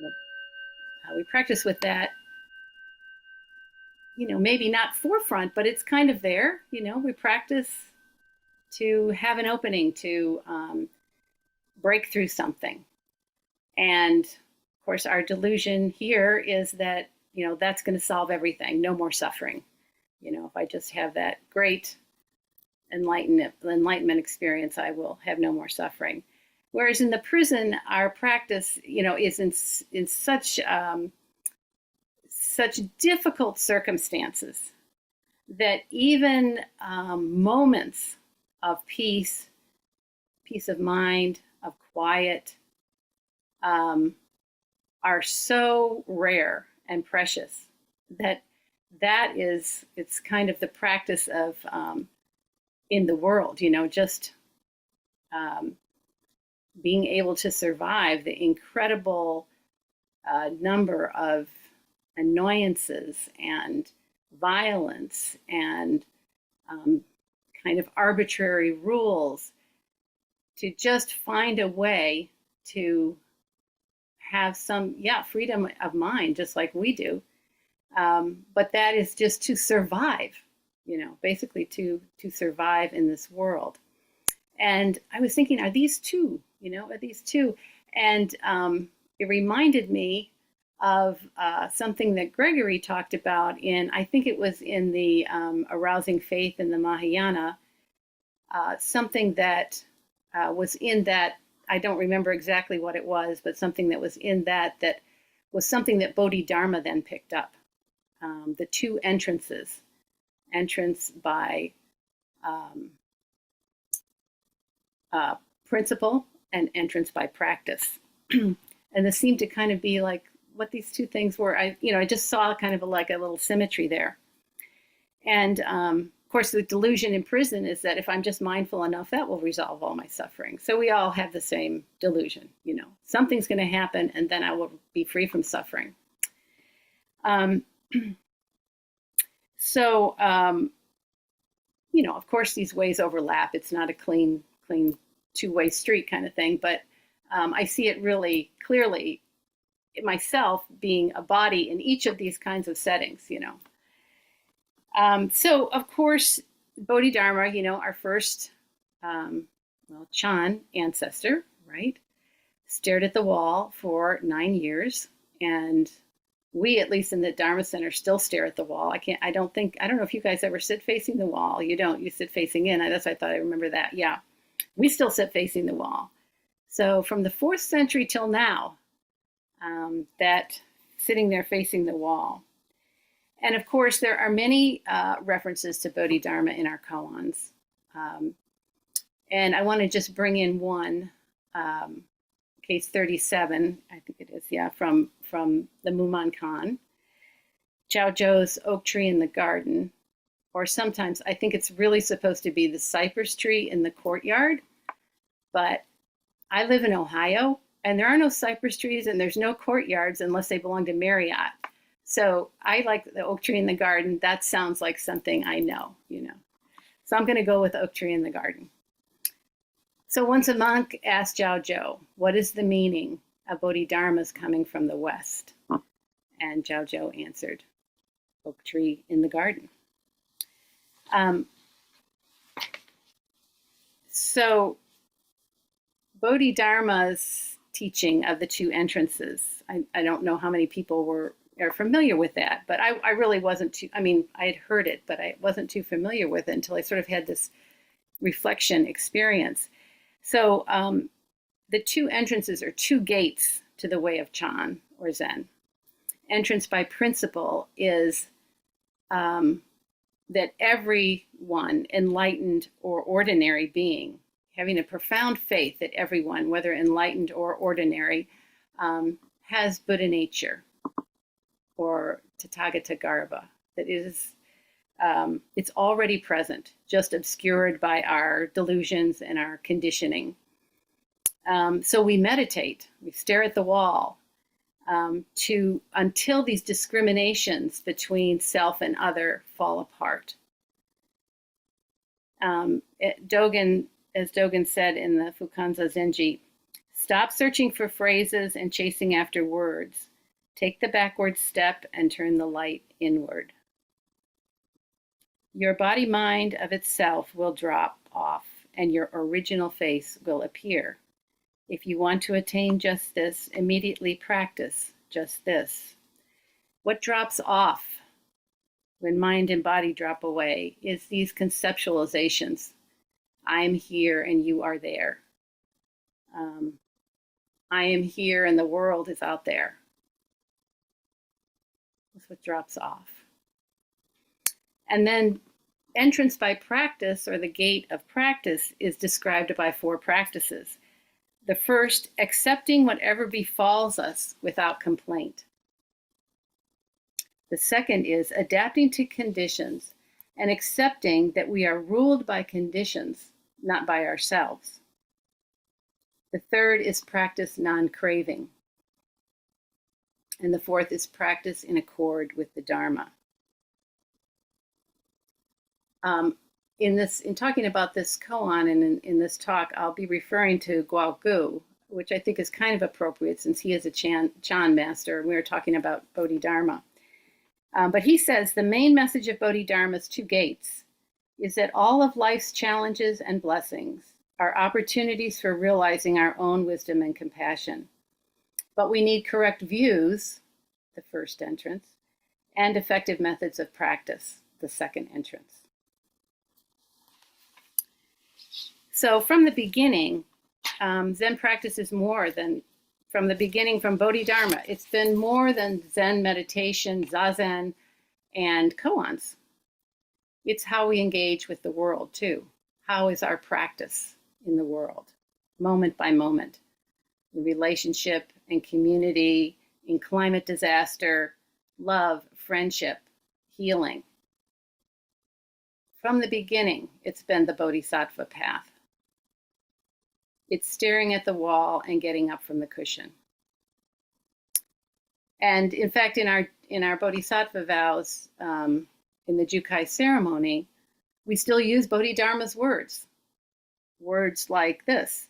we practice with that, maybe not forefront, but it's kind of there. We practice to have an opening to break through something. And of course, our delusion here is that, that's going to solve everything. No more suffering. If I just have that great enlightenment experience, I will have no more suffering. Whereas in the prison, our practice, is in such difficult circumstances that even moments of peace of mind, of quiet, are so rare and precious that it's kind of the practice of in the world, just being able to survive the incredible number of annoyances and violence and kind of arbitrary rules, to just find a way to have some, freedom of mind, just like we do. But that is just to survive, basically to survive in this world. And I was thinking, are these two? And it reminded me of something that Gregory talked about I think it was in the Arousing Faith in the Mahayana, something that was in that, I don't remember exactly what it was, but something that was in that was something that Bodhidharma then picked up. The two entrances, entrance by principle and entrance by practice. And this seemed to kind of be like what these two things were. I just saw kind of like a little symmetry there. And of course, the delusion in prison is that if I'm just mindful enough, that will resolve all my suffering. So we all have the same delusion, something's going to happen and then I will be free from suffering. So, of course, these ways overlap. It's not a clean two-way street kind of thing, but I see it really clearly myself being a body in each of these kinds of settings, So, of course, Bodhidharma, our first, Chan ancestor, right, stared at the wall for 9 years. And we, at least in the Dharma Center, still stare at the wall. I don't know if you guys ever sit facing the wall. You don't, you sit facing in. That's why I thought I remember that. Yeah, we still sit facing the wall. So from the 4th century till now, that sitting there facing the wall. And of course, there are many references to Bodhidharma in our koans. And I want to just bring in one, case 37, I think it is, from the Muman Khan, Chow Zhou's oak tree in the garden, or sometimes I think it's really supposed to be the cypress tree in the courtyard. But I live in Ohio, and there are no cypress trees, and there's no courtyards unless they belong to Marriott. So I like the oak tree in the garden. That sounds like something I know, So I'm going to go with oak tree in the garden. So once a monk asked Zhao Zhou, what is the meaning of Bodhidharma's coming from the West? And Zhao Zhou answered, oak tree in the garden. So Bodhidharma's teaching of the two entrances, I don't know how many people are familiar with that, but I really wasn't too, I had heard it, but I wasn't too familiar with it until I sort of had this reflection experience. So the two entrances are two gates to the way of Chan or Zen. Entrance by principle is that everyone, enlightened or ordinary being, having a profound faith that everyone, whether enlightened or ordinary, has Buddha nature or Tathagata Garbha, that is, it's already present, just obscured by our delusions and our conditioning. So we meditate, we stare at the wall until these discriminations between self and other fall apart. Dogen, as Dogen said in the Fukanza Zenji, Stop searching for phrases and chasing after words. Take the backward step and turn the light inward. Your body-mind of itself will drop off and your original face will appear. If you want to attain just this, immediately practice just this. What drops off when mind and body drop away is these conceptualizations. I'm here and you are there. I am here and the world is out there. That's what drops off. And then entrance by practice, or the gate of practice, is described by 4 practices. The first, accepting whatever befalls us without complaint. The second is adapting to conditions and accepting that we are ruled by conditions, not by ourselves. The third is practice non-craving. And the fourth is practice in accord with the Dharma. In talking about this koan and in this talk, I'll be referring to Guo Gu, which I think is kind of appropriate since he is a Chan master, and we were talking about Bodhidharma. But he says the main message of Bodhidharma's 2 gates is that all of life's challenges and blessings are opportunities for realizing our own wisdom and compassion. But we need correct views, the first entrance, and effective methods of practice, the second entrance. So from the beginning, Zen practice is more than, from the beginning, from Bodhidharma, it's been more than Zen meditation, Zazen, and koans. It's how we engage with the world too. How is our practice in the world, moment by moment, in relationship and community, in climate disaster, love, friendship, healing. From the beginning, it's been the Bodhisattva path. It's staring at the wall and getting up from the cushion. And in fact, in our Bodhisattva vows, in the Jukai ceremony, we still use Bodhidharma's words. Words like this: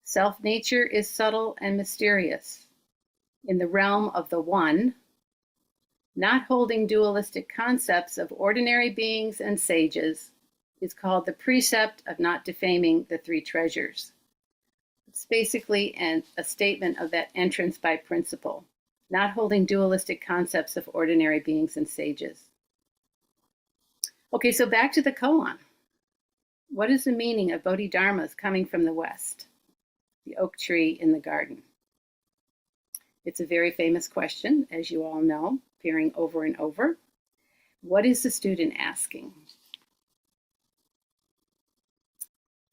self-nature is subtle and mysterious. In the realm of the one, not holding dualistic concepts of ordinary beings and sages is called the precept of not defaming the 3 treasures. It's basically a statement of that entrance by principle, not holding dualistic concepts of ordinary beings and sages. Okay, so back to the koan. What is the meaning of Bodhidharma's coming from the west, the oak tree in the garden? It's a very famous question, as you all know, appearing over and over. What is the student asking?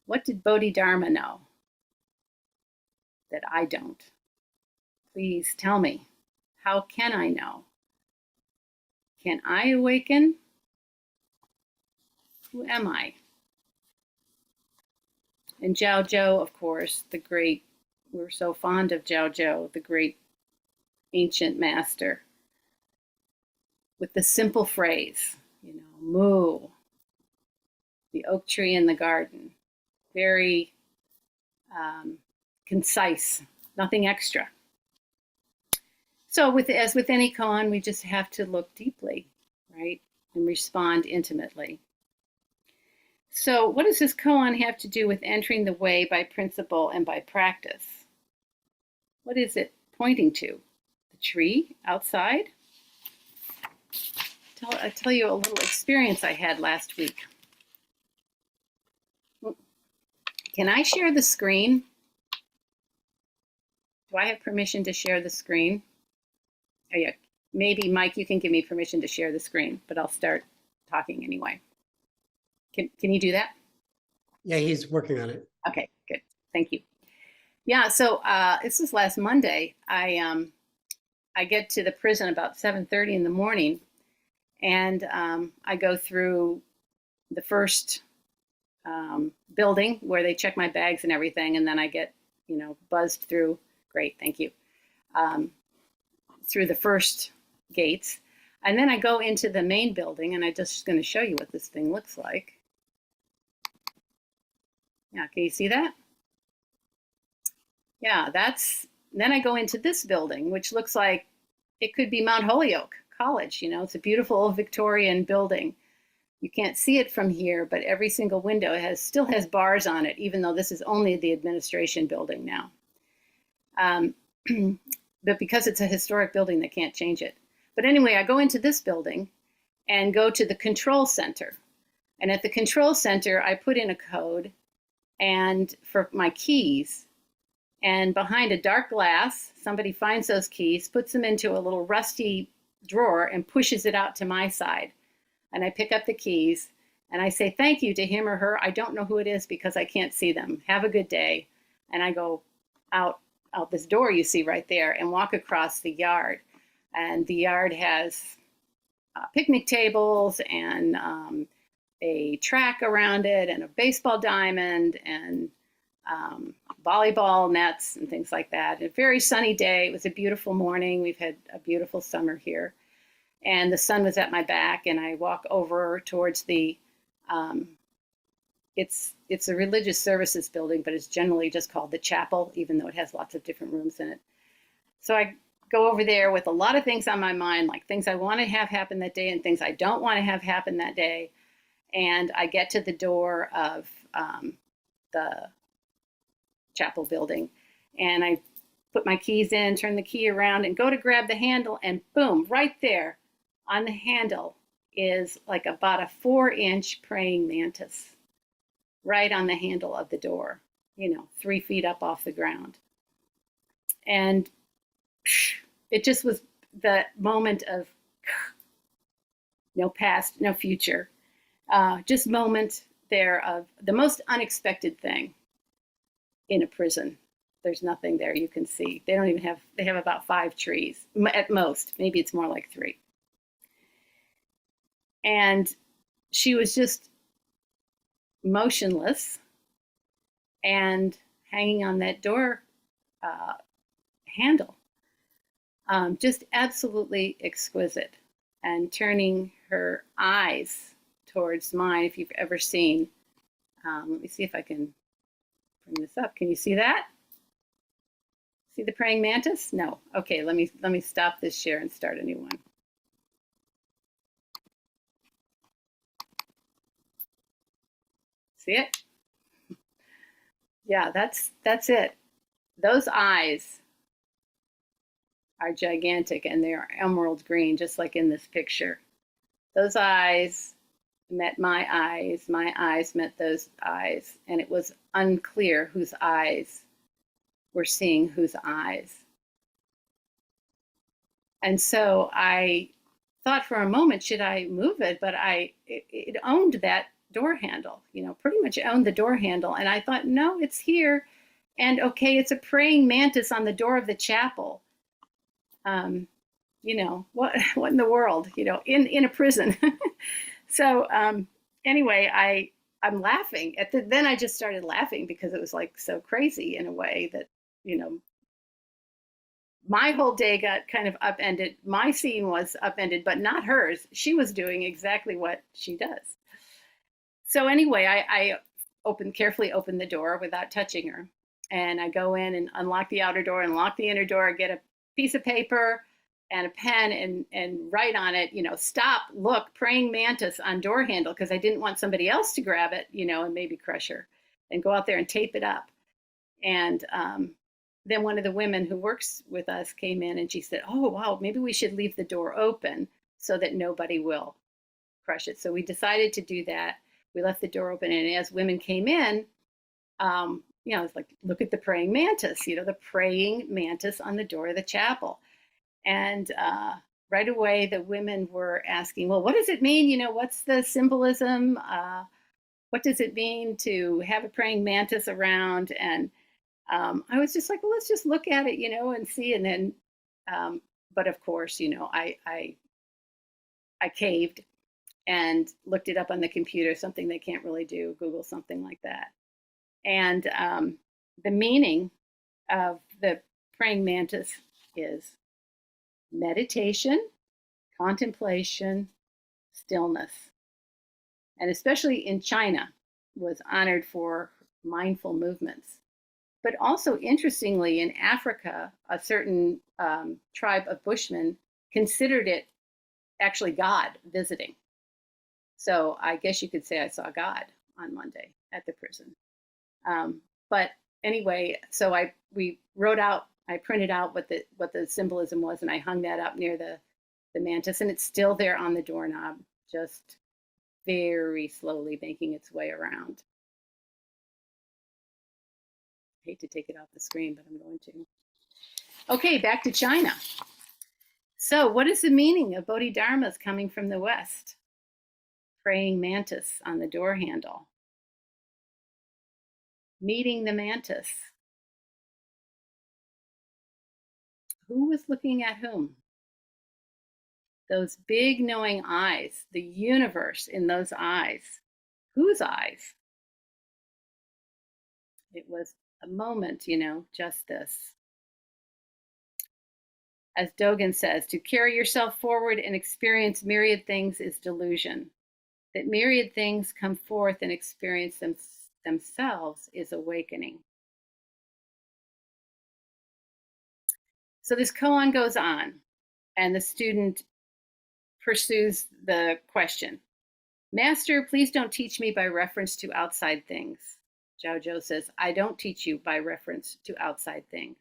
What did Bodhidharma know that I don't? Please tell me. How can I know? Can I awaken? Who am I? And Zhao Zhou, of course, the great, we're so fond of Zhao Zhou, the great ancient master, with the simple phrase, moo, the oak tree in the garden. Very concise, nothing extra. So as with any koan, we just have to look deeply, right, and respond intimately. So what does this koan have to do with entering the way by principle and by practice? What is it pointing to? The tree outside? I'll tell you a little experience I had last week. Can I share the screen? Do I have permission to share the screen? Oh, yeah. Maybe, Mike, you can give me permission to share the screen, but I'll start talking anyway. Can you do that? Yeah, he's working on it. Okay, good. Thank you. Yeah, so this is last Monday. I get to the prison about 7:30 in the morning, and I go through the first building where they check my bags and everything, and then I get, buzzed through. Great, thank you. Through the first gates, and then I go into the main building, and I'm just going to show you what this thing looks like. Yeah, can you see that? Yeah, then I go into this building, which looks like it could be Mount Holyoke College. It's a beautiful old Victorian building. You can't see it from here, but every single window still has bars on it, even though this is only the administration building now. Um, but because it's a historic building, they can't change it. But anyway, I go into this building and go to the control center. And at the control center, I put in a code and for my keys. And behind a dark glass, somebody finds those keys, puts them into a little rusty drawer and pushes it out to my side. And I pick up the keys and I say thank you to him or her. I don't know who it is because I can't see them. Have a good day. And I go out this door you see right there and walk across the yard. And the yard has picnic tables and a track around it and a baseball diamond and volleyball nets and things like that. A very sunny day. It was a beautiful morning. We've had a beautiful summer here. And the sun was at my back, and I walk over towards the, it's a religious services building, but it's generally just called the chapel, even though it has lots of different rooms in it. So I go over there with a lot of things on my mind, like things I want to have happen that day and things I don't want to have happen that day. And I get to the door of the chapel building, and I put my keys in, turn the key around, and go to grab the handle, and boom, right there on the handle is like about a 4-inch praying mantis right on the handle of the door, 3 feet up off the ground. And it just was the moment of no past, no future, just moment there of the most unexpected thing in a prison. There's nothing there you can see. They have about 5 trees at most. Maybe it's more like 3. And she was just motionless and hanging on that door handle. Just absolutely exquisite. And turning her eyes towards mine, if you've ever seen, let me see if I can bring this up. Can you see that? See the praying mantis? No. Okay, let me stop this share and start a new one. See it? Yeah, that's it. Those eyes are gigantic, and they are emerald green, just like in this picture. Those eyes met my eyes met those eyes, and it was unclear whose eyes were seeing whose eyes. And so I thought for a moment, should I move it? But it owned that door handle, pretty much owned the door handle. And I thought, no, it's here. And okay, it's a praying mantis on the door of the chapel. What in the world, in a prison. So anyway, I'm laughing then I just started laughing because it was like so crazy in a way that, my whole day got kind of upended. My scene was upended, but not hers. She was doing exactly what she does. So anyway, I carefully opened the door without touching her. And I go in and unlock the outer door and lock the inner door, get a piece of paper and a pen and write on it, stop, look, praying mantis on door handle, because I didn't want somebody else to grab it, and maybe crush her, and go out there and tape it up. And then one of the women who works with us came in and she said, oh, wow, maybe we should leave the door open so that nobody will crush it. So we decided to do that. We left the door open, and as women came in, it's like, look at the praying mantis, the praying mantis on the door of the chapel. And right away, the women were asking, well, what does it mean? What's the symbolism? What does it mean to have a praying mantis around? And I was just like, well, let's just look at it, and see. And then, but of course, I caved and looked it up on the computer, something they can't really do, Google something like that. And the meaning of the praying mantis is meditation, contemplation, stillness. And especially in China, was honored for mindful movements. But also, interestingly, in Africa, a certain tribe of Bushmen considered it actually God visiting. So I guess you could say I saw God on Monday at the prison. But anyway, so I printed out what the symbolism was, and I hung that up near the mantis, and it's still there on the doorknob, just very slowly making its way around. I hate to take it off the screen, but I'm going to. Okay, back to China. So, what is the meaning of Bodhidharmas coming from the West? Praying mantis on the door handle. Meeting the mantis. Who was looking at whom? Those big knowing eyes, the universe in those eyes. Whose eyes? It was a moment, just this. As Dogen says, to carry yourself forward and experience myriad things is delusion. That myriad things come forth and experience themselves is awakening. So this koan goes on, and the student pursues the question. Master, please don't teach me by reference to outside things. Zhao Zhou says, I don't teach you by reference to outside things.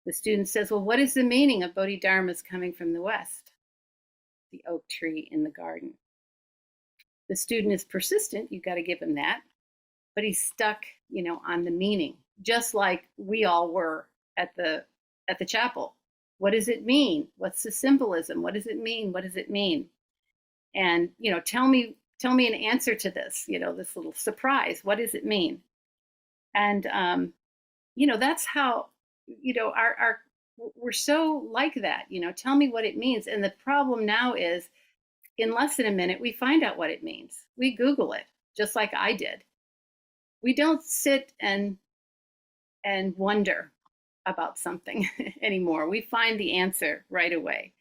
The student says, well, what is the meaning of Bodhidharmas coming from the West? The oak tree in the garden. The student is persistent, you've got to give him that, but he's stuck, on the meaning, just like we all were at the chapel. What does it mean? What's the symbolism? What does it mean? What does it mean? And, tell me an answer to this, this little surprise. What does it mean? And, that's how, we're so like that, tell me what it means. And the problem now is in less than a minute, we find out what it means. We Google it, just like I did. We don't sit and wonder about something anymore. We find the answer right away.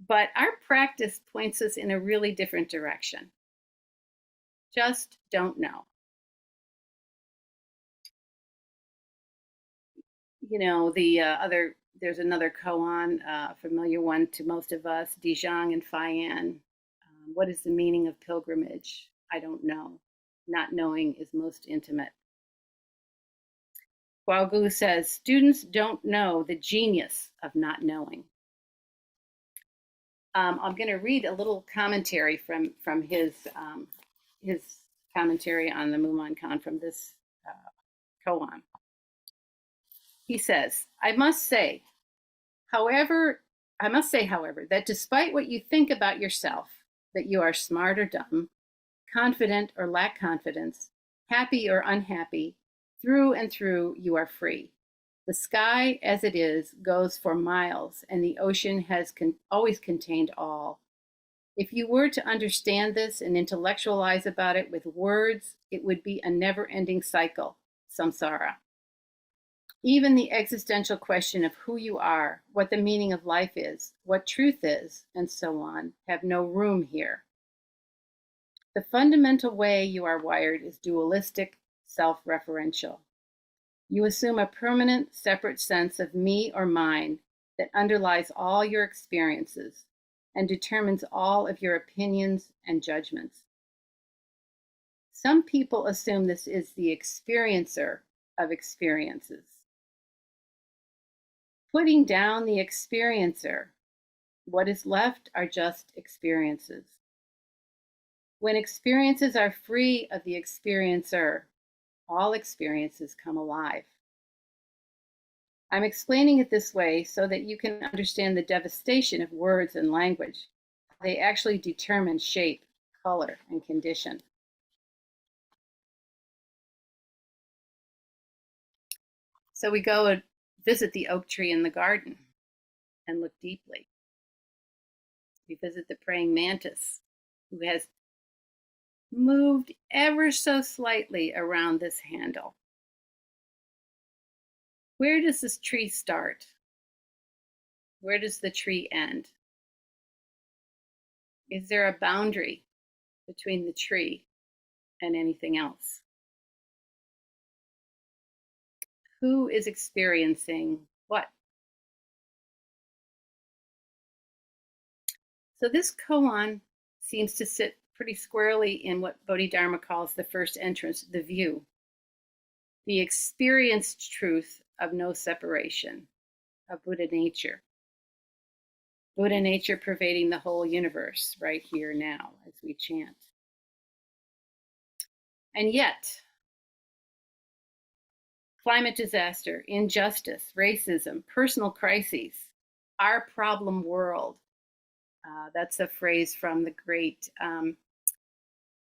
But our practice points us in a really different direction. Just don't know. There's another koan, familiar one to most of us, Dijang and Fayan. What is the meaning of pilgrimage? I don't know. Not knowing is most intimate. Guogu says, students don't know the genius of not knowing. I'm going to read a little commentary from his commentary on the Mumonkan from this koan. He says, I must say, however, that despite what you think about yourself, that you are smart or dumb, confident or lack confidence, happy or unhappy, through and through you are free. The sky as it is goes for miles, and the ocean has always contained all. If you were to understand this and intellectualize about it with words, it would be a never-ending cycle, samsara. Even the existential question of who you are, what the meaning of life is, what truth is, and so on, have no room here. The fundamental way you are wired is dualistic, self-referential. You assume a permanent, separate sense of me or mine that underlies all your experiences and determines all of your opinions and judgments. Some people assume this is the experiencer of experiences. Putting down the experiencer, what is left are just experiences. When experiences are free of the experiencer, all experiences come alive. I'm explaining it this way so that you can understand the devastation of words and language. They actually determine shape, color, and condition. So we go and visit the oak tree in the garden and look deeply. We visit the praying mantis, who has moved ever so slightly around this handle. Where does this tree start? Where does the tree end? Is there a boundary between the tree and anything else? Who is experiencing what? So this koan seems to sit pretty squarely in what Bodhidharma calls the first entrance, the view, the experienced truth of no separation, of Buddha nature. Buddha nature pervading the whole universe right here now as we chant. And yet, climate disaster, injustice, racism, personal crises, our problem world. That's a phrase from the great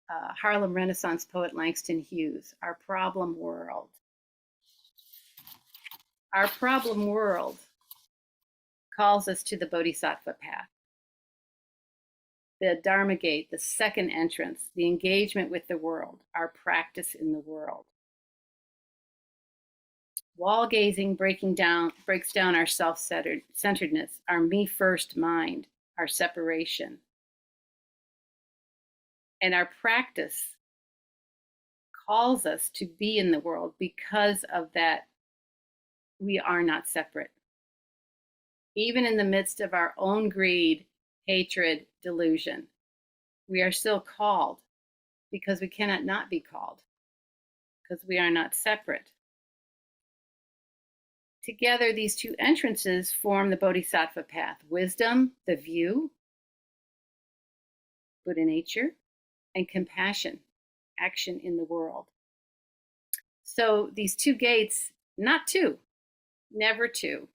Harlem Renaissance poet Langston Hughes. Our problem world. Our problem world calls us to the Bodhisattva path. The Dharma gate, the second entrance, the engagement with the world, our practice in the world. Wall gazing breaks down our self-centeredness, our me first mind, our separation. And our practice calls us to be in the world because of that we are not separate. Even in the midst of our own greed, hatred, delusion, we are still called because we cannot not be called, because we are not separate. Together, these two entrances form the Bodhisattva path: wisdom, the view, Buddha nature, and compassion, action in the world. So these two gates, not two, never two,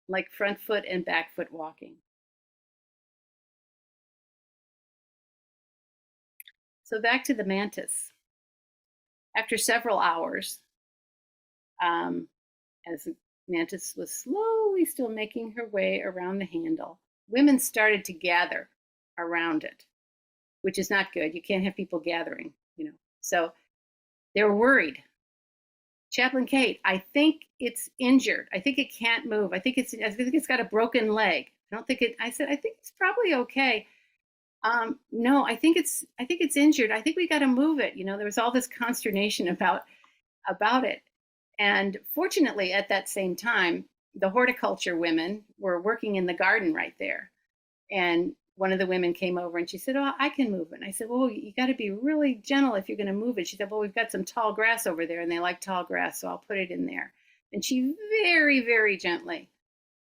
like front foot and back foot walking. So back to the mantis. After several hours, as the mantis was slowly still making her way around the handle, women started to gather around it, which is not good. You can't have people gathering, So they were worried. Chaplain Kate, I think it's injured. I think it can't move. I think it's got a broken leg. I said, I think it's probably okay. No, I think it's injured. I think we got to move it. There was all this consternation about it. And fortunately, at that same time, the horticulture women were working in the garden right there. And one of the women came over and she said, "Oh, I can move it." And I said, "Well, you got to be really gentle if you're going to move it." She said, "Well, we've got some tall grass over there and they like tall grass, so I'll put it in there." And she very, very gently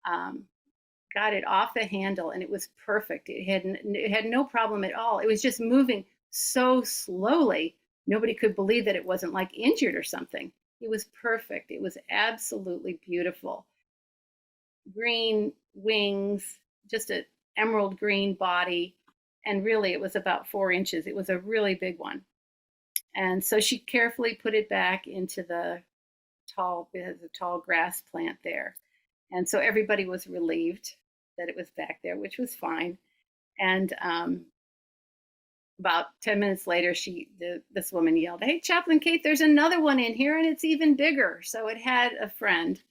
got it off the handle, and it was perfect. It had no problem at all. It was just moving so slowly, nobody could believe that it wasn't like injured or something. It was perfect. It was absolutely beautiful. Green wings, just an emerald green body, and really it was about 4 inches. It was a really big one. And so she carefully put it back into it has a tall grass plant there. And so everybody was relieved that it was back there, which was fine. And about 10 minutes later, this woman yelled, "Hey, Chaplain Kate, there's another one in here, and it's even bigger." So it had a friend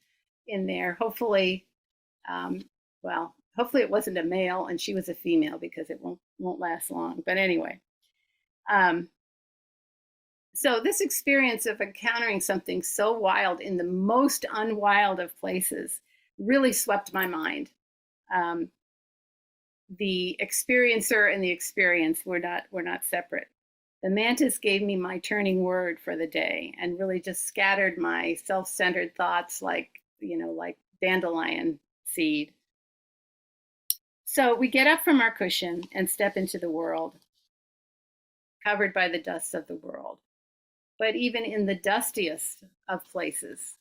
in there. Hopefully, hopefully it wasn't a male and she was a female, because it won't last long. But anyway, so this experience of encountering something so wild in the most unwild of places really swept my mind. The experiencer and the experience were not separate. The mantis gave me my turning word for the day and really just scattered my self-centered thoughts like dandelion seed. So we get up from our cushion and step into the world, covered by the dust of the world. But even in the dustiest of places,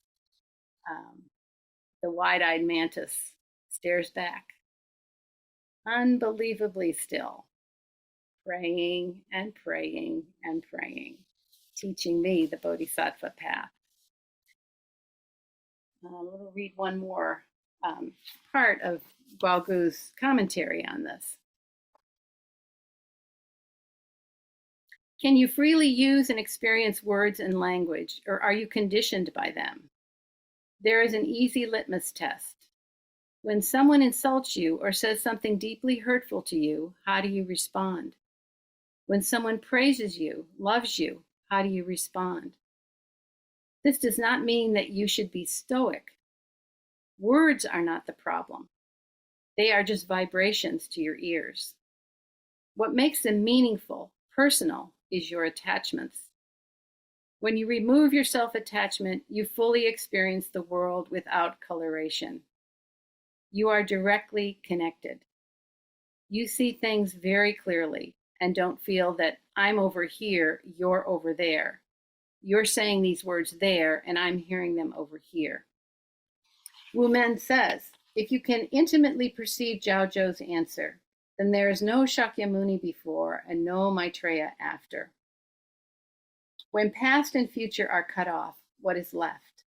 the wide-eyed mantis stares back, unbelievably still, praying and praying and praying, teaching me the Bodhisattva path. We'll read one more part of Guogu's commentary on this. Can you freely use and experience words and language, or are you conditioned by them? There is an easy litmus test. When someone insults you or says something deeply hurtful to you, how do you respond? When someone praises you, loves you, how do you respond? This does not mean that you should be stoic. Words are not the problem. They are just vibrations to your ears. What makes them meaningful, personal, is your attachments. When you remove your self-attachment, you fully experience the world without coloration. You are directly connected. You see things very clearly and don't feel that I'm over here, you're over there. You're saying these words there, and I'm hearing them over here. Wu Men says, if you can intimately perceive Zhao Zhou's answer, then there is no Shakyamuni before and no Maitreya after. When past and future are cut off, what is left?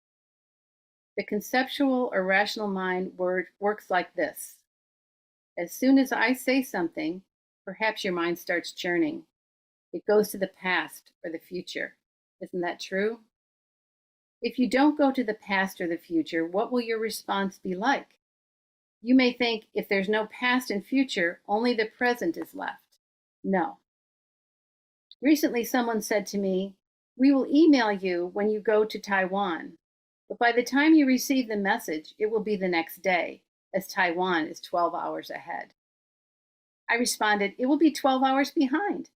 The conceptual or rational mind works like this. As soon as I say something, perhaps your mind starts churning. It goes to the past or the future. Isn't that true? If you don't go to the past or the future, what will your response be like? You may think, if there's no past and future, only the present is left. No. Recently, someone said to me, we will email you when you go to Taiwan, but by the time you receive the message, it will be the next day, as Taiwan is 12 hours ahead. I responded, it will be 12 hours behind.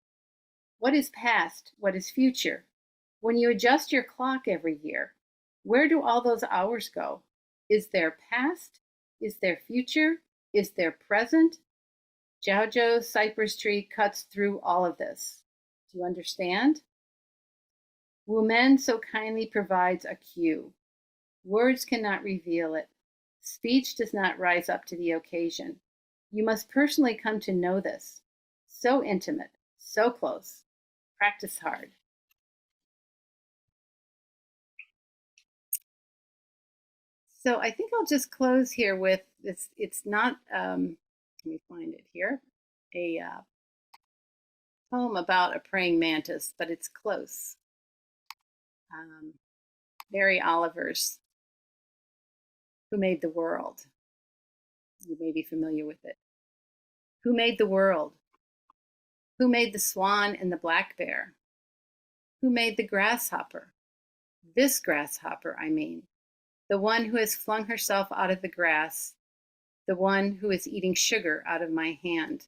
What is past? What is future? When you adjust your clock every year, where do all those hours go? Is there past? Is there future? Is there present? Zhao Zhou's cypress tree cuts through all of this. Do you understand? Wu Men so kindly provides a cue. Words cannot reveal it. Speech does not rise up to the occasion. You must personally come to know this. So intimate, so close. Practice hard. So I think I'll just close here with this. It's not, let me find it here, a poem about a praying mantis, but it's close. Mary Oliver's Who Made the World? You may be familiar with it. Who made the world? Who made the swan and the black bear? Who made the grasshopper? This grasshopper, I mean. The one who has flung herself out of the grass, the one who is eating sugar out of my hand,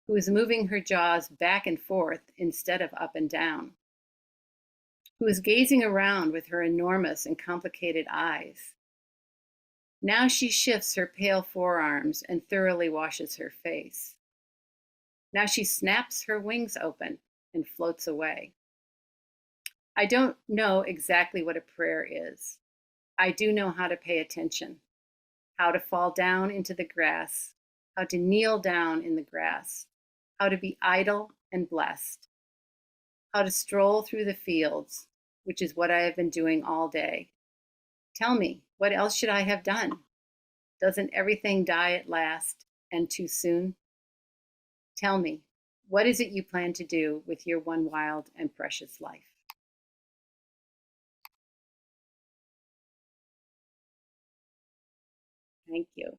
who is moving her jaws back and forth instead of up and down, who is gazing around with her enormous and complicated eyes. Now she shifts her pale forearms and thoroughly washes her face. Now she snaps her wings open and floats away. I don't know exactly what a prayer is. I do know how to pay attention, how to fall down into the grass, how to kneel down in the grass, how to be idle and blessed, how to stroll through the fields, which is what I have been doing all day. Tell me, what else should I have done? Doesn't everything die at last and too soon? Tell me, what is it you plan to do with your one wild and precious life? Thank you.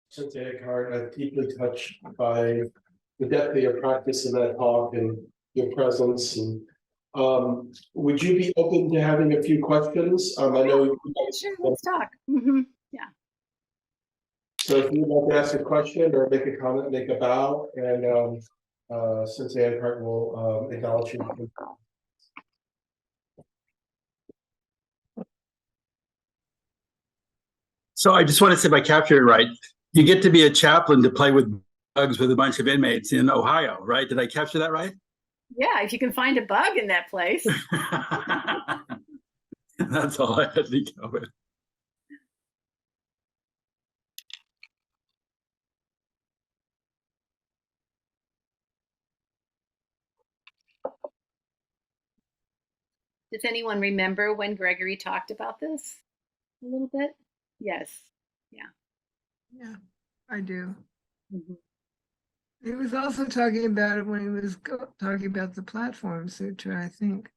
Sensei Katie, I'm deeply touched by the depth of your practice in that talk and your presence. And would you be open to having a few questions? I know you guys, sure, let's talk. Mm-hmm. Yeah. So if you'd like to ask a question or make a comment, make a bow, and Sensei Egart will acknowledge you. So I just want to say, if I captured it right, you get to be a chaplain to play with bugs with a bunch of inmates in Ohio, right? Did I capture that right? Yeah, if you can find a bug in that place. That's all I had to go with. Does anyone remember when Gregory talked about this a little bit? Yes. Yeah. Yeah, I do. Mm-hmm. He was also talking about it when he was talking about the platform sutra, I think.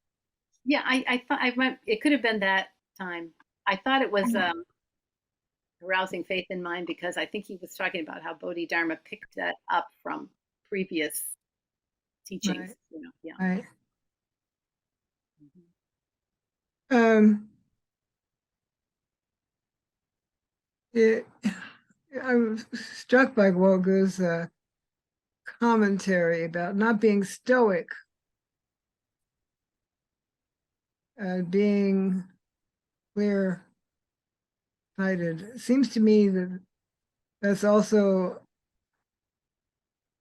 Yeah, I thought I went. It could have been that time. I thought it was arousing faith in mind because I think he was talking about how Bodhidharma picked that up from previous teachings. Right. You know, yeah. Right. it, I was struck by Wogu's commentary about not being stoic, being clear-sighted. It seems to me that that's also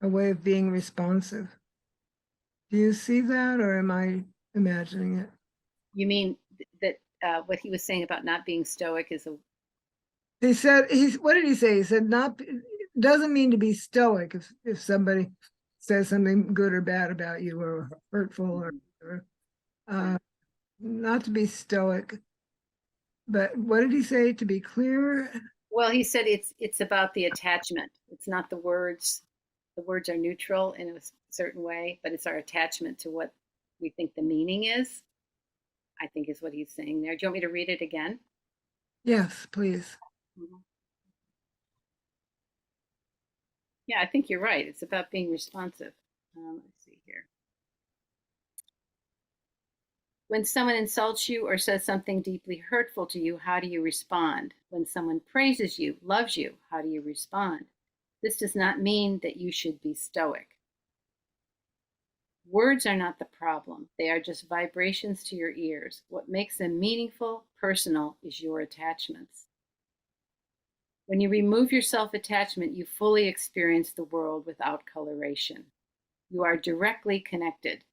a way of being responsive. Do you see that, or am I imagining it? You mean that what he was saying about not being stoic is a He said, what did he say? He said, not, doesn't mean to be stoic if somebody says something good or bad about you or hurtful or not to be stoic. But what did he say? To be clear? well, he said it's about the attachment. It's not the words. The words are neutral in a certain way, but it's our attachment to what we think the meaning is, I think is what he's saying there. Do you want me to read it again? Yes, please. Mhm. Yeah, I think you're right. It's about being responsive. Let's see here. When someone insults you or says something deeply hurtful to you, how do you respond? When someone praises you, loves you, how do you respond? This does not mean that you should be stoic. Words are not the problem. They are just vibrations to your ears. What makes them meaningful, personal, is your attachments. When you remove your self-attachment, you fully experience the world without coloration. You are directly connected.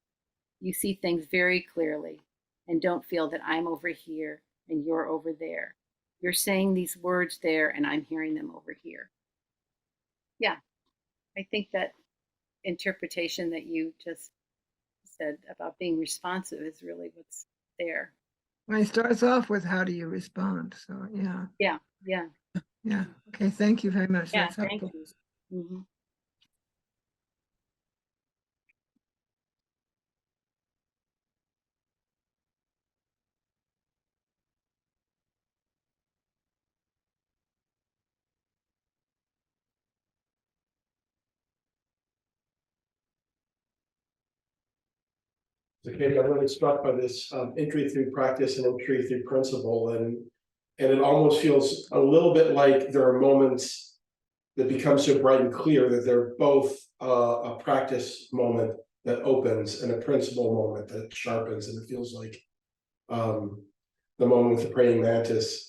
You see things very clearly and don't feel that I'm over here and you're over there. You're saying these words there and I'm hearing them over here. Yeah, I think that interpretation that you just said about being responsive is really what's there. Well, he starts off with, how do you respond? So, yeah. Yeah, yeah, Yeah. Okay. Thank you very much. yeah, That's thank helpful. you. Mhm. So Katie, I'm really struck by this entry through practice and entry through principle, and it almost feels a little bit like there are moments that become so bright and clear that they're both a practice moment that opens and a principle moment that sharpens, and it feels like the moment with the praying mantis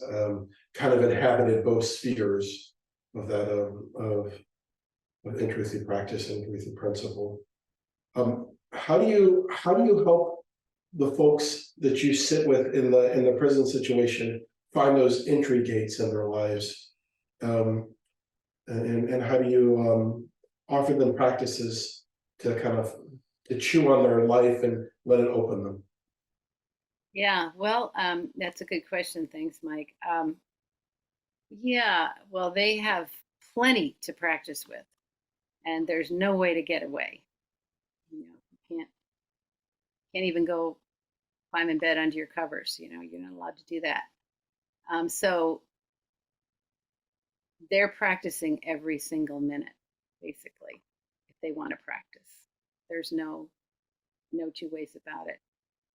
kind of inhabited both spheres of that of entry through practice and entry through principle. How do you help the folks that you sit with in the prison situation find those entry gates in their lives, and how do you offer them practices to kind of to chew on their life and let it open them? Yeah, well, that's a good question. Thanks, Mike. Yeah, well, they have plenty to practice with, and there's no way to get away. You know, you can't even go climb in bed under your covers. You know, you're not allowed to do that. So they're practicing every single minute, basically, if they want to practice. There's no two ways about it.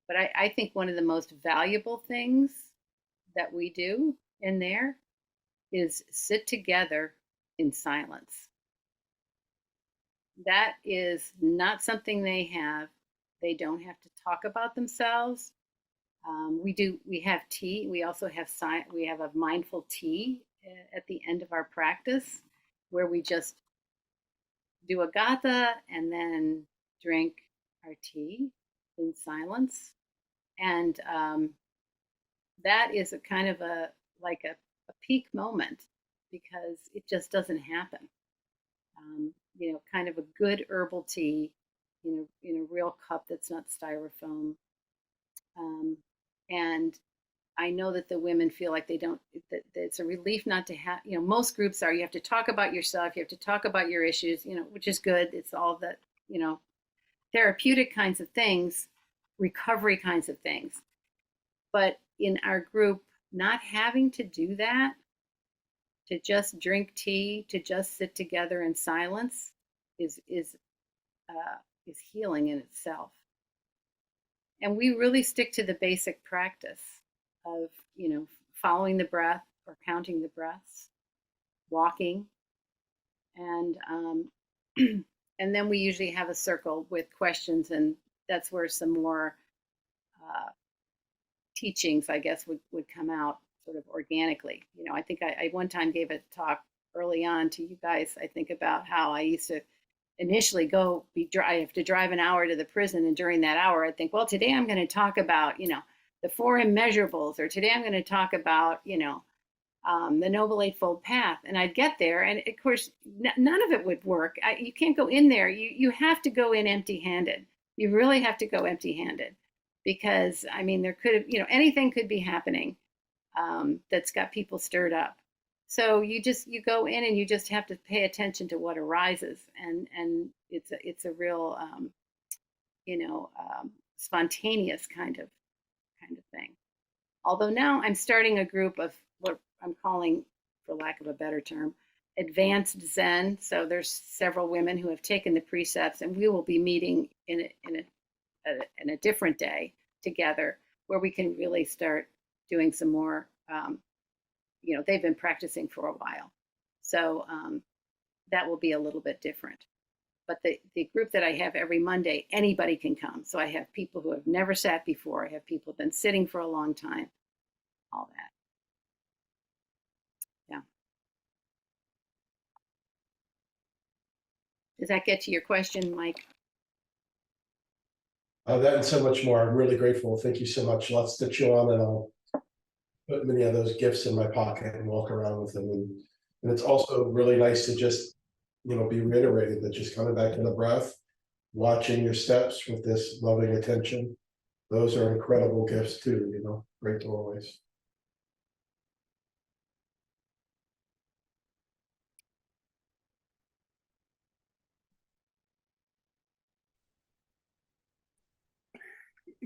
But I think one of the most valuable things that we do in there is sit together in silence. That is not something they have. They don't have to talk about themselves. We have tea. We also have we have a mindful tea at the end of our practice, where we just do a gatha and then drink our tea in silence. And that is a kind of a peak moment, because it just doesn't happen. You know, kind of a good herbal tea in a real cup that's not styrofoam. And I know that the women feel like they don't, that it's a relief not to have, you know, most groups are, you have to talk about yourself, you have to talk about your issues, you know, which is good. It's all that, you know, therapeutic kinds of things, recovery kinds of things. But in our group, not having to do that, to just drink tea, to just sit together in silence is healing in itself. And we really stick to the basic practice. of, following the breath or counting the breaths, walking, and and then we usually have a circle with questions, and that's where some more teachings, I guess, would come out sort of organically. I think I one time gave a talk early on to you guys, I think, about how I used to initially I have to drive an hour to the prison, and during that hour I think, well, today I'm going to talk about the four immeasurables, or today I'm going to talk about the Noble Eightfold Path. And I'd get there, and of course none of it would work. You can't go in there, you have to go in empty-handed. You really have to go empty-handed, because there could have, anything could be happening that's got people stirred up. So you go in, and you just have to pay attention to what arises, and it's a real spontaneous kind of thing. Although now I'm starting a group of what I'm calling, for lack of a better term, advanced Zen. So there's several women who have taken the precepts, and we will be meeting in a different day together, where we can really start doing some more. They've been practicing for a while, so that will be a little bit different. But the group that I have every Monday, anybody can come. So I have people who have never sat before. I have people who've been sitting for a long time, all that. Yeah. Does that get to your question, Mike? That and so much more. I'm really grateful. Thank you so much. Lots to chew on, and I'll put many of those gifts in my pocket and walk around with them. And it's also really nice to just, be reiterated that just coming back to the breath, watching your steps with this loving attention. Those are incredible gifts too, great doorways.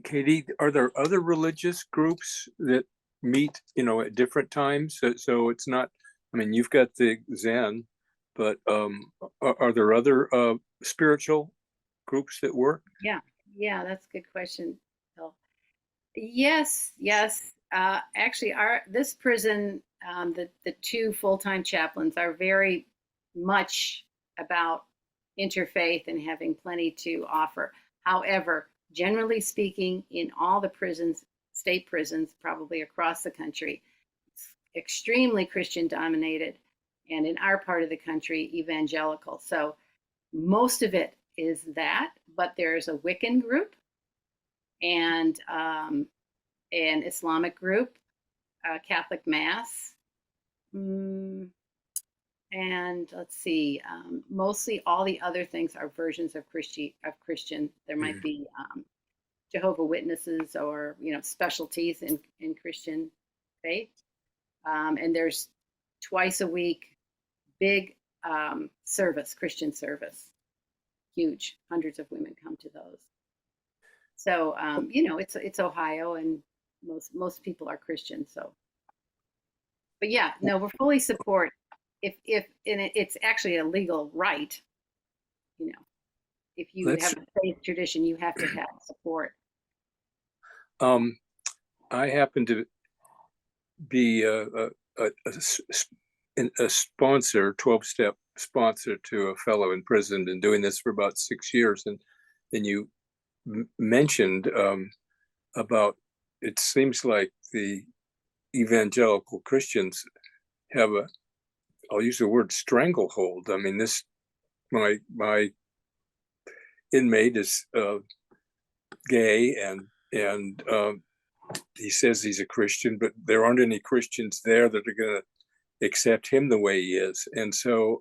Katie, are there other religious groups that meet, at different times? So it's not, you've got the Zen, but are there other spiritual groups that work? Yeah, that's a good question, Phil. Yes. Actually, this prison, the two full-time chaplains are very much about interfaith and having plenty to offer. However, generally speaking, in all the prisons, state prisons, probably across the country, it's extremely Christian dominated, and in our part of the country, evangelical. So most of it is that, but there's a Wiccan group and an Islamic group, Catholic Mass, and let's see, mostly all the other things are versions of Christian. There might be Jehovah's Witnesses, or specialties in Christian faith. And there's twice a week big Christian service, huge. Hundreds of women come to those. So it's Ohio, and most people are Christian. So, but yeah, no, we're fully support. If and it's actually a legal right, if you have a faith tradition, you have to have support. I happen to be a sponsor, 12-step sponsor to a fellow in prison, been doing this for about 6 years. And then you mentioned about, it seems like the evangelical Christians have I'll use the word stranglehold. My inmate is gay, and he says he's a Christian, but there aren't any Christians there that are going to accept him the way he is. And so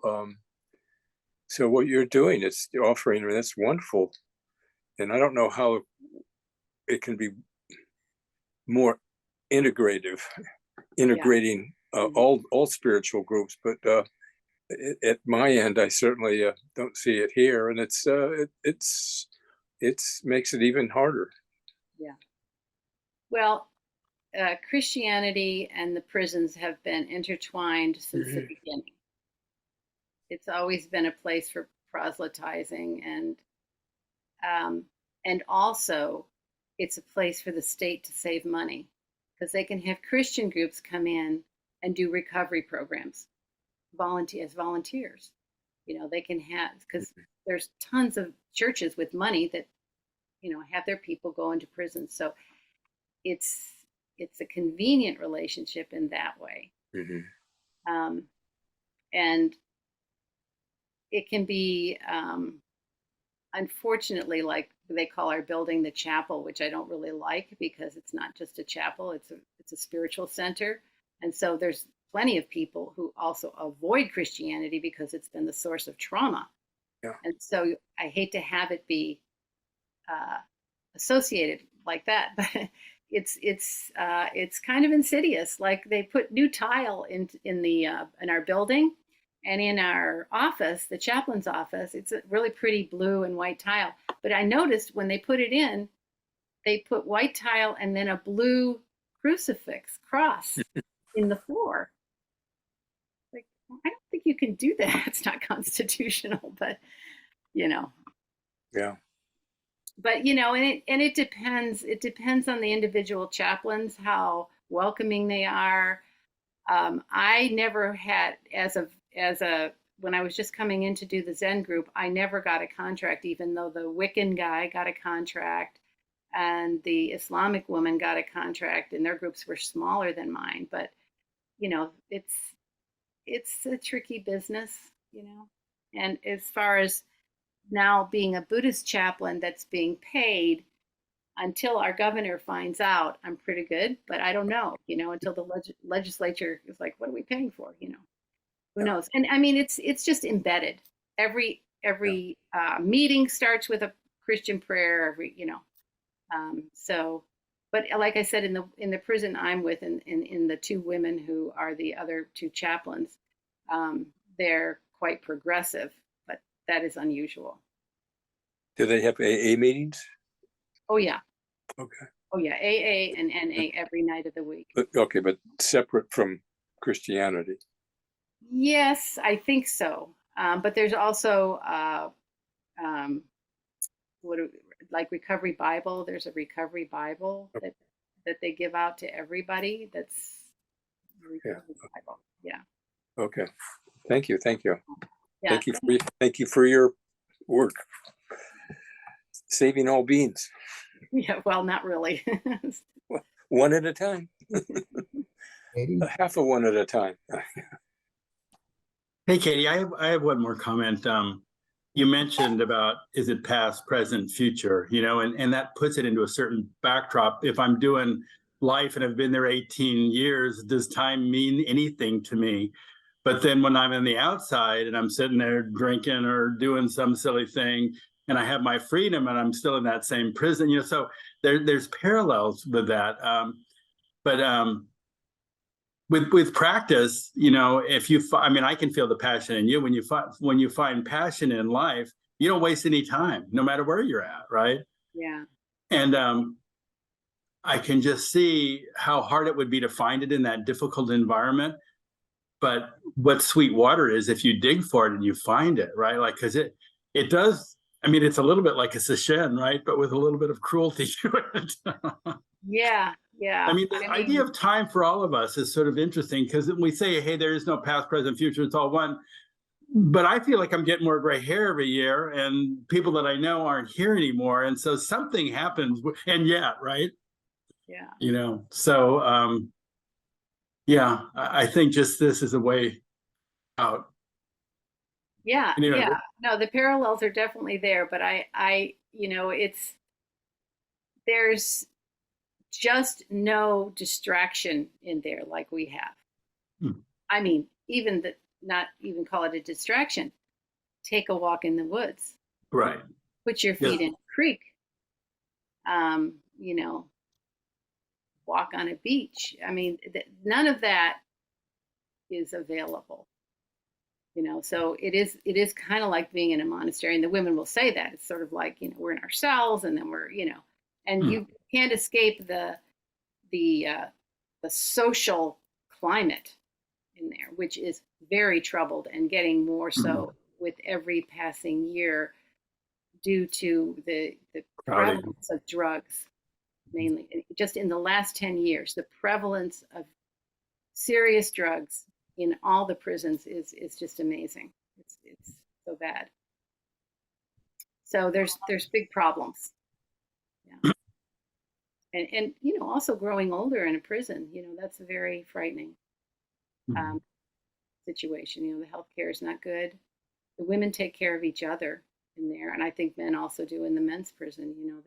what you're doing is offering, that's wonderful. And I don't know how it can be more integrating all spiritual groups, but at my end, I certainly don't see it here, and it's makes it even harder. Yeah. Well, Christianity and the prisons have been intertwined since the beginning. It's always been a place for proselytizing, and also it's a place for the state to save money, because they can have Christian groups come in and do recovery programs, as volunteers. They can have, because there's tons of churches with money that, have their people go into prison. So it's a convenient relationship in that way. And it can be, unfortunately, like they call our building the chapel, which I don't really like, because it's not just a chapel, it's a spiritual center. And so there's plenty of people who also avoid Christianity because it's been the source of trauma. Yeah. And so I hate to have it be associated like that, but it's kind of insidious. Like they put new tile in our building, and in our office, the chaplain's office, it's a really pretty blue and white tile. But I noticed when they put it in, they put white tile and then a blue crucifix cross in the floor. Like, I don't think you can do that. It's not constitutional, but Yeah. But and it depends. It depends on the individual chaplains, how welcoming they are. I never had, when I was just coming in to do the Zen group, I never got a contract, even though the Wiccan guy got a contract and the Islamic woman got a contract, and their groups were smaller than mine. But it's a tricky business, And as far as now being a Buddhist chaplain that's being paid, until our governor finds out, I'm pretty good, but I don't know, until the legislature is like, what are we paying for? Who knows? And I mean, it's just embedded. Every meeting starts with a Christian prayer. So, but like I said, in the prison I'm with, and in the two women who are the other two chaplains, they're quite progressive, but that is unusual. Do they have AA meetings? Oh yeah. Okay. Oh yeah, AA and NA every night of the week. Okay, but separate from Christianity. Yes, I think so. But there's also like Recovery Bible. There's a Recovery Bible that they give out to everybody. That's Recovery Bible. Yeah. Okay. Thank you. Yeah. Thank you for your work. Saving all beings. Yeah. Well, not really. One at a time. Katie? Half of one at a time. Hey, Katie, I have one more comment. You mentioned about, is it past, present, future, and that puts it into a certain backdrop. If I'm doing life and I've been there 18 years, does time mean anything to me? But then when I'm on the outside and I'm sitting there drinking or doing some silly thing, and I have my freedom and I'm still in that same prison, so there's parallels with that. But with practice, if I can feel the passion in you. When you find passion in life, you don't waste any time, no matter where you're at, right? Yeah. And I can just see how hard it would be to find it in that difficult environment. But what sweet water is, if you dig for it and you find it, right? Like, because it does. It's a little bit like a sesshin, right? But with a little bit of cruelty to it. Yeah. Yeah. The idea of time for all of us is sort of interesting, because when we say, hey, there is no past, present, future, it's all one. But I feel like I'm getting more gray hair every year, and people that I know aren't here anymore. And so something happens, and right? Yeah. So, I think just this is a way out. Yeah. Yeah. No, the parallels are definitely there, but there's just no distraction in there like we have. Not even call it a distraction. Take a walk in the woods. Right. Put your feet in a creek. Walk on a beach. None of that is available. So it is kind of like being in a monastery, and the women will say that. It's sort of like, we're in our cells, and then we're, and you can't escape the social climate in there, which is very troubled and getting more so with every passing year due to the prevalence of drugs. mainly. Just in the last 10 years, the prevalence of serious drugs in all the prisons is just amazing. It's so bad. So there's big problems. Yeah. And you know, also growing older in a prison, you know, that's a very frightening situation. You know, the healthcare is not good. The women take care of each other in there, and I think men also do in the men's prison. You know,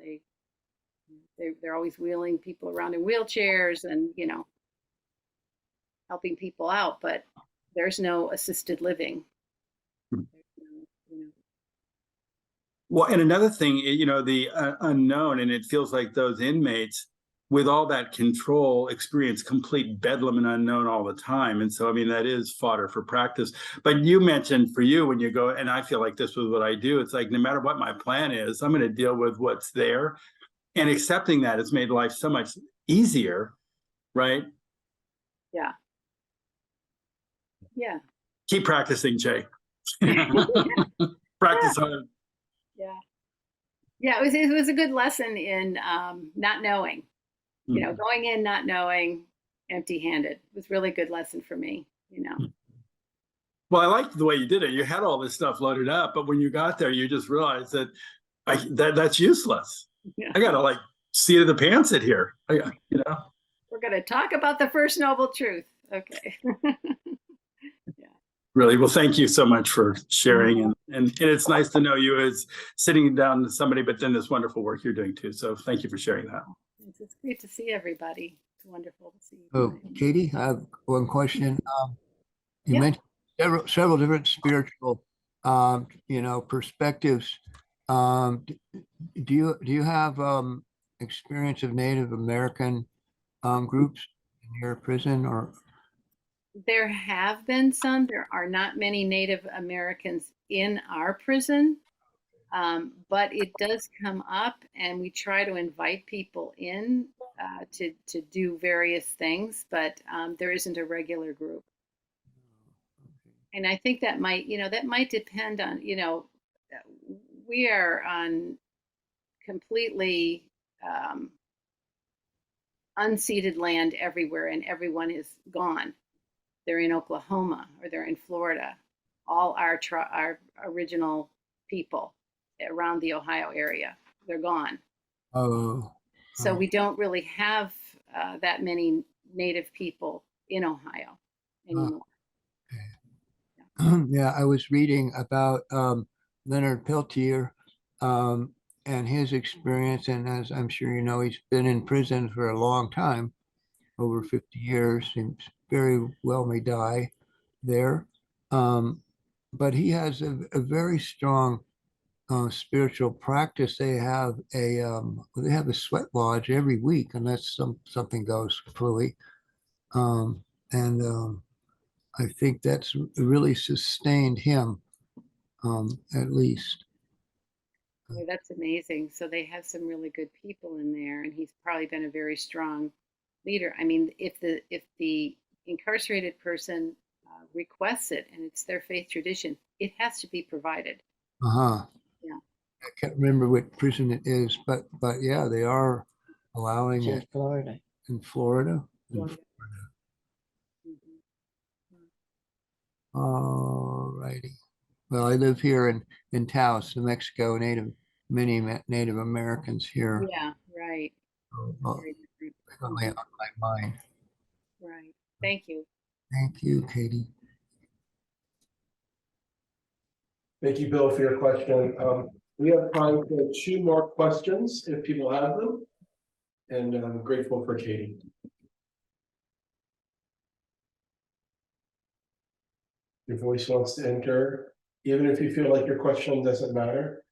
they're always wheeling people around in wheelchairs and, you know, helping people out, but there's no assisted living. Well, and another thing, you know, the unknown, and it feels like those inmates with all that control experience complete bedlam and unknown all the time. And so, I mean, that is fodder for practice. But you mentioned for you when you go, and I feel like this was what I do, it's like no matter what my plan is, I'm going to deal with what's there. And accepting that has made life so much easier, right? Yeah. Yeah. Keep practicing, Jay. Practice hard. Yeah. Yeah, it was a good lesson in not knowing. You know, going in not knowing, empty-handed. It was really a good lesson for me, you know. Well, I liked the way you did it. You had all this stuff loaded up, but when you got there, you just realized that that's useless. Yeah. I gotta like seat of the pants it here. You know. We're gonna talk about the First Noble Truth. Okay. Really, well, thank you so much for sharing, and it's nice to know you as sitting down with somebody, but then this wonderful work you're doing too. So thank you for sharing that. It's great to see everybody. It's wonderful to see you. Oh, Katie, I have one question. You Yeah. mentioned several different spiritual, you know, perspectives. Do you have experience of Native American groups in your prison, or? There have been some. There are not many Native Americans in our prison, but it does come up, and we try to invite people in to do various things, but there isn't a regular group. And I think that might, you know, that might depend on, you know, we are on completely unceded land everywhere, and everyone is gone. They're in Oklahoma or they're in Florida. All our original people around the Ohio area, they're gone. So we don't really have that many Native people in Ohio anymore. Yeah, I was reading about Leonard Peltier and his experience, and as I'm sure you know, he's been in prison for a long time, over 50 years, and very well may die there. But he has a very strong spiritual practice. They have a sweat lodge every week unless something goes poorly. I think that's really sustained him, at least. Yeah, that's amazing. So they have some really good people in there, and he's probably been a very strong leader. I mean, if the incarcerated person requests it and it's their faith tradition, it has to be provided. Yeah. I can't remember what prison it is, but yeah, they are allowing it Florida. in Florida. All righty. Well, I live here in Taos, New Mexico. Many Native Americans here. Yeah, right. Very different. Frequently on my mind. Right. Thank you. Thank you, Katie. Thank you, Bill, for your question. We have time for 2 more questions if people have them. And I'm grateful for Katie. Your voice wants to enter, even if you feel like your question doesn't matter.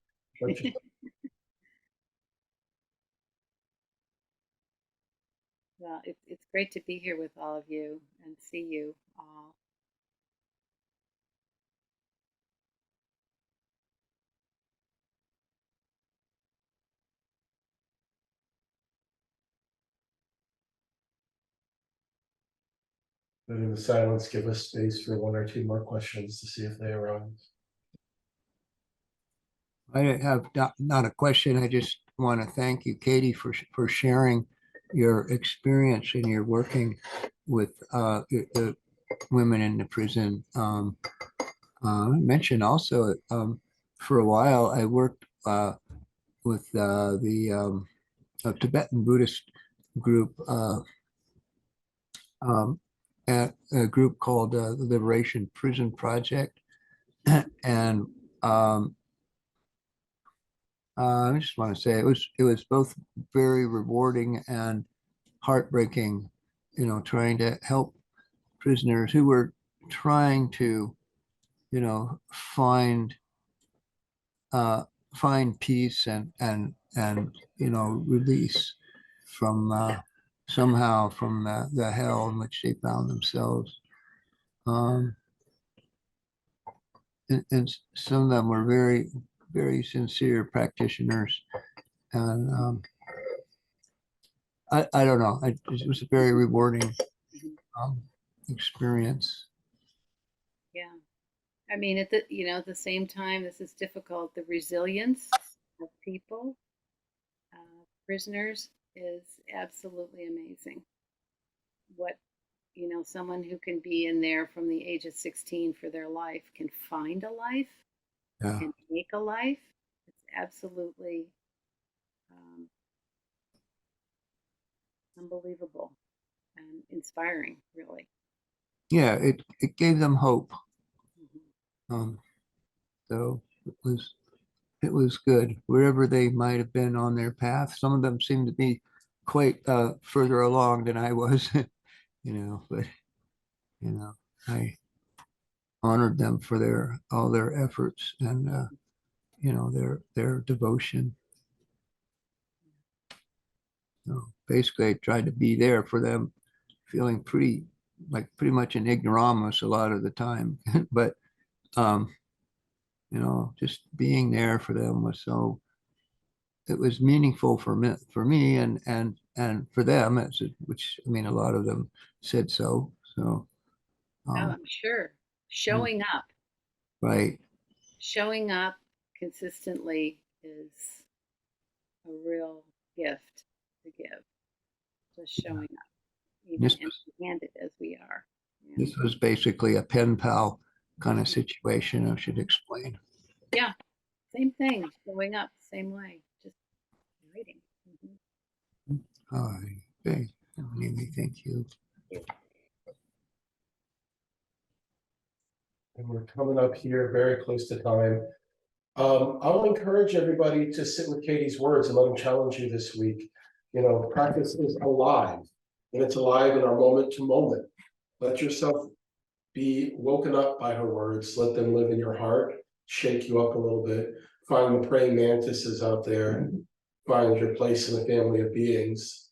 Well, it's great to be here with all of you and see you all. But in the silence, give us space for 1 or 2 more questions to see if they arise. I have not a question. I just want to thank you, Katie, for sharing your experience and your working with the women in the prison. I mentioned also for a while I worked with the a Tibetan Buddhist group at a group called the Liberation Prison Project, and I just want to say it was both very rewarding and heartbreaking, you know, trying to help prisoners who were trying to, you know, find peace and you know, release from somehow from the hell in which they found themselves. And some of them were very, very sincere practitioners, and I don't know. It was a very rewarding experience. Yeah. I mean, at the, you know, at the same time, this is difficult. The resilience of people, prisoners, is absolutely amazing. What, you know, someone who can be in there from the age of 16 for their life can find a life, Yeah. can make a life. It's absolutely unbelievable and inspiring, really. Yeah, it gave them hope. Mm-hmm. So it was good wherever they might have been on their path. Some of them seemed to be quite further along than I was, you know, but you know, I honored them for all their efforts and you know, their devotion. So basically I tried to be there for them, feeling pretty much an ignoramus a lot of the time. But you know, just being there for them was so, it was meaningful for me and for them, which I mean, a lot of them said so. So, Oh, I'm sure. Showing right. up consistently is a real gift to give. Just showing up, even This empty-handed as we are. Yeah. this was basically a pen pal kind of situation, I should explain. Yeah, same thing. Showing up, same way. Just writing. Mm-hmm. All right. Okay. Anyway, thank you. And we're coming up here very close to time. I'll encourage everybody to sit with Katie's words and let them challenge you this week. You know, practice is alive, and it's alive in our moment to moment. Let yourself be woken up by her words. Let them live in your heart, shake you up a little bit. Find the praying mantises out there. Find your place in the family of beings.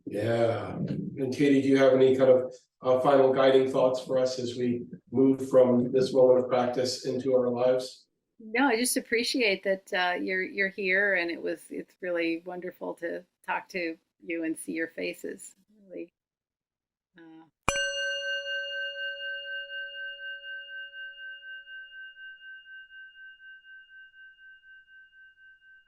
Yeah. And Katie, do you have any kind of final guiding thoughts for us as we move from this moment of practice into our lives? No, I just appreciate that you're here, and it's really wonderful to talk to you and see your faces. Really